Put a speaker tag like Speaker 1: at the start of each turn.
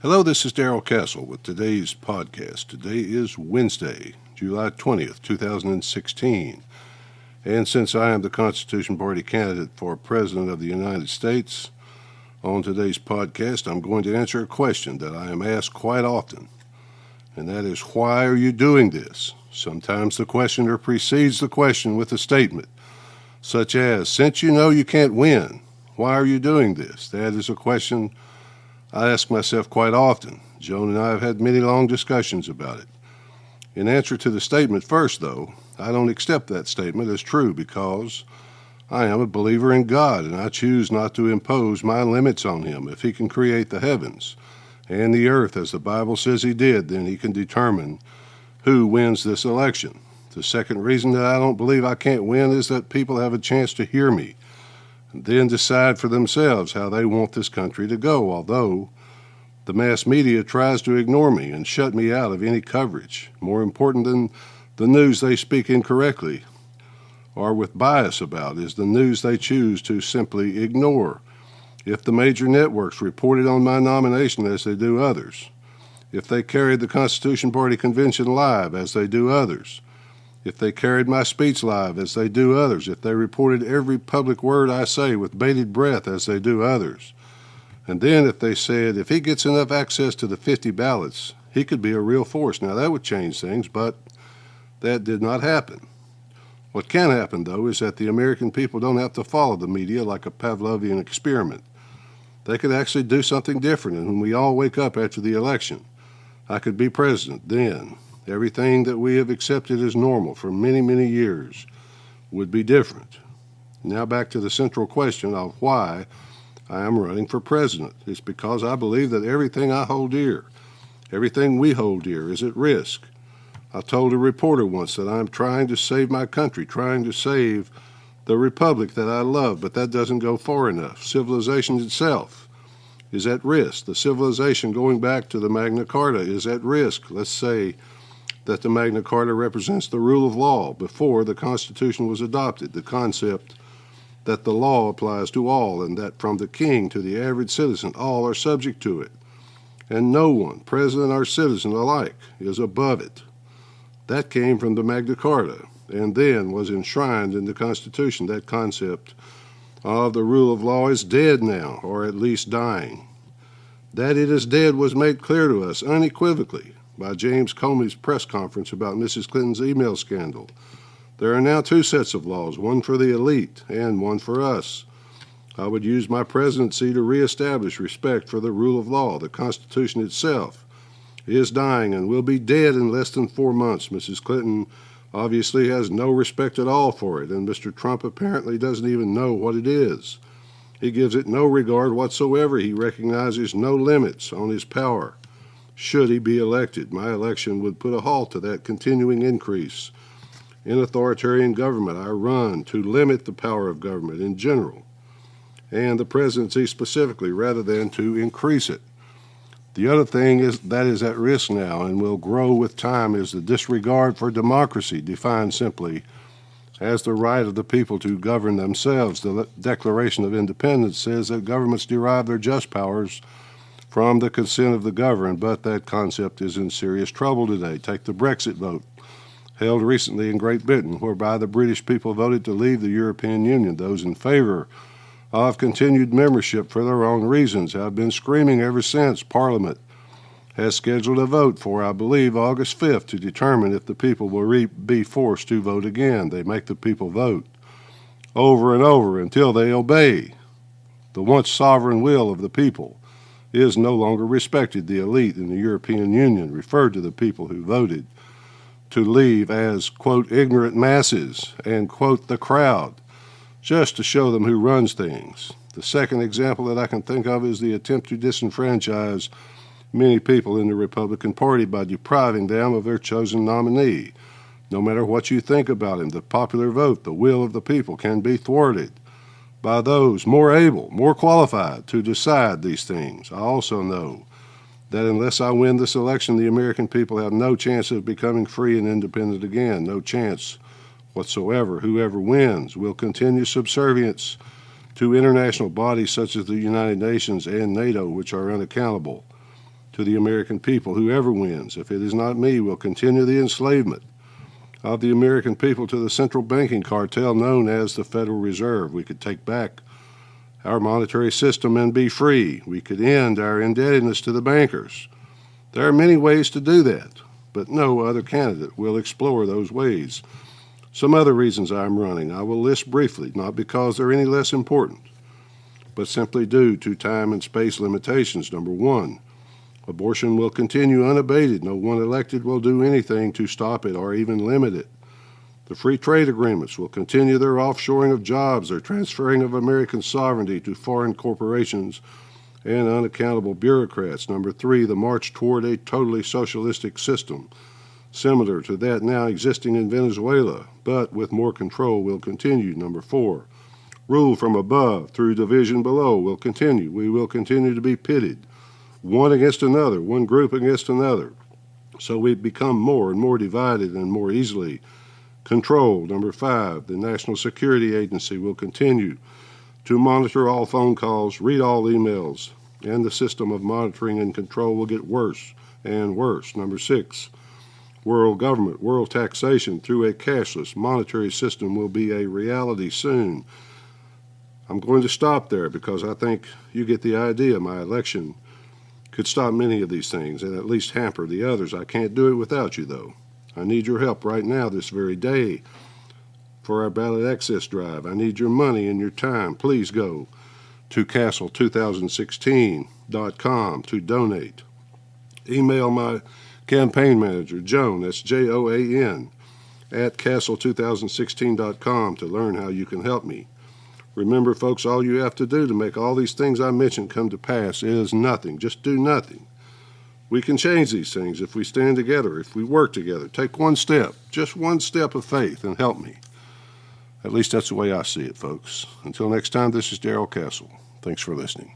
Speaker 1: Hello, this is Darrell Castle with today's podcast. Today is Wednesday, July 20th, 2016. And since I am the Constitution Party candidate for President of the United States, on today's podcast I'm going to answer a question that I am asked quite often. And that is, why are you doing this? Sometimes the questioner precedes the question with a statement, such as, since you know you can't win, why are you doing this? That is a question I ask myself quite often. Joan and I have had many long discussions about it. In answer to the statement first, though, I don't accept that statement as true because I am a believer in God and I choose not to impose my limits on Him. If He can create the heavens and the earth as the Bible says He did, then He can determine who wins this election. The second reason that I don't believe I can't win is that people have a chance to hear me and then decide for themselves how they want this country to go, although the mass media tries to ignore me and shut me out of any coverage. More important than the news they speak incorrectly or with bias about is the news they choose to simply ignore. If the major networks reported on my nomination as they do others, if they carried the Constitution Party convention live as they do others, if they carried my speech live as they do others, if they reported every public word I say with bated breath as they do others, and then if they said, if he gets enough access to the 50 ballots, he could be a real force. Now that would change things, but that did not happen. What can happen, though, is that the American people don't have to follow the media like a Pavlovian experiment. They could actually do something different, and when we all wake up after the election, I could be president then. Everything that we have accepted as normal for many, many years would be different. Now back to the central question of why I am running for president. It's because I believe that everything I hold dear, everything we hold dear, is at risk. I told a reporter once that I'm trying to save my country, trying to save the republic that I love, but that doesn't go far enough. Civilization itself is at risk. The civilization going back to the Magna Carta is at risk. Let's say that the Magna Carta represents the rule of law before the Constitution was adopted, the concept that the law applies to all and that from the king to the average citizen, all are subject to it, and no one, president or citizen alike, is above it. That came from the Magna Carta and then was enshrined in the Constitution. That concept of the rule of law is dead now, or at least dying. That it is dead was made clear to us unequivocally by James Comey's press conference about Mrs. Clinton's email scandal. There are now two sets of laws, one for the elite and one for us. I would use my presidency to reestablish respect for the rule of law. The Constitution itself is dying and will be dead in less than 4 months. Mrs. Clinton obviously has no respect at all for it, and Mr. Trump apparently doesn't even know what it is. He gives it no regard whatsoever. He recognizes no limits on his power. Should he be elected, my election would put a halt to that continuing increase in authoritarian government. I run to limit the power of government in general and the presidency specifically rather than to increase it. The other thing is that is at risk now and will grow with time is the disregard for democracy, defined simply as the right of the people to govern themselves. The Declaration of Independence says that governments derive their just powers from the consent of the governed, but that concept is in serious trouble today. Take the Brexit vote held recently in Great Britain, whereby the British people voted to leave the European Union. Those in favor of continued membership for their own reasons have been screaming ever since. Parliament has scheduled a vote for, I believe, August 5th to determine if the people will be forced to vote again. They make the people vote over and over until they obey. The once sovereign will of the people is no longer respected. The elite in the European Union referred to the people who voted to leave as, quote, ignorant masses and, quote, the crowd, just to show them who runs things. The second example that I can think of is the attempt to disenfranchise many people in the Republican Party by depriving them of their chosen nominee. No matter what you think about him, the popular vote, the will of the people, can be thwarted by those more able, more qualified to decide these things. I also know that unless I win this election, the American people have no chance of becoming free and independent again, no chance whatsoever. Whoever wins will continue subservience to international bodies such as the United Nations and NATO, which are unaccountable. to the American people. Whoever wins, if it is not me, will continue the enslavement of the American people to the central banking cartel known as the Federal Reserve. We could take back our monetary system and be free. We could end our indebtedness to the bankers. There are many ways to do that, but no other candidate will explore those ways. Some other reasons I'm running I will list briefly, not because they're any less important, but simply due to time and space limitations. Number one, abortion will continue unabated. No one elected will do anything to stop it or even limit it. The free trade agreements will continue their offshoring of jobs, their transferring of American sovereignty to foreign corporations and unaccountable bureaucrats. Number three, the march toward a totally socialistic system, similar to that now existing in Venezuela, but with more control, will continue. Number four, rule from above through division below will continue. We will continue to be pitted, one against another, one group against another. So we become more and more divided and more easily controlled. Number five, the National Security Agency will continue to monitor all phone calls, read all emails, and the system of monitoring and control will get worse and worse. Number six, world government, world taxation through a cashless monetary system will be a reality soon. I'm going to stop there because I think you get the idea. My election could stop many of these things and at least hamper the others. I can't do it without you, though. I need your help right now, this very day, for our ballot access drive. I need your money and your time. Please go to castle2016.com to donate. Email my campaign manager, Joan, that's Joan, at castle2016.com to learn how you can help me. Remember, folks, all you have to do to make all these things I mentioned come to pass is nothing. Just do nothing. We can change these things if we stand together, if we work together. Take one step, just one step of faith, and help me. At least that's the way I see it, folks. Until next time, this is Darrell Castle. Thanks for listening.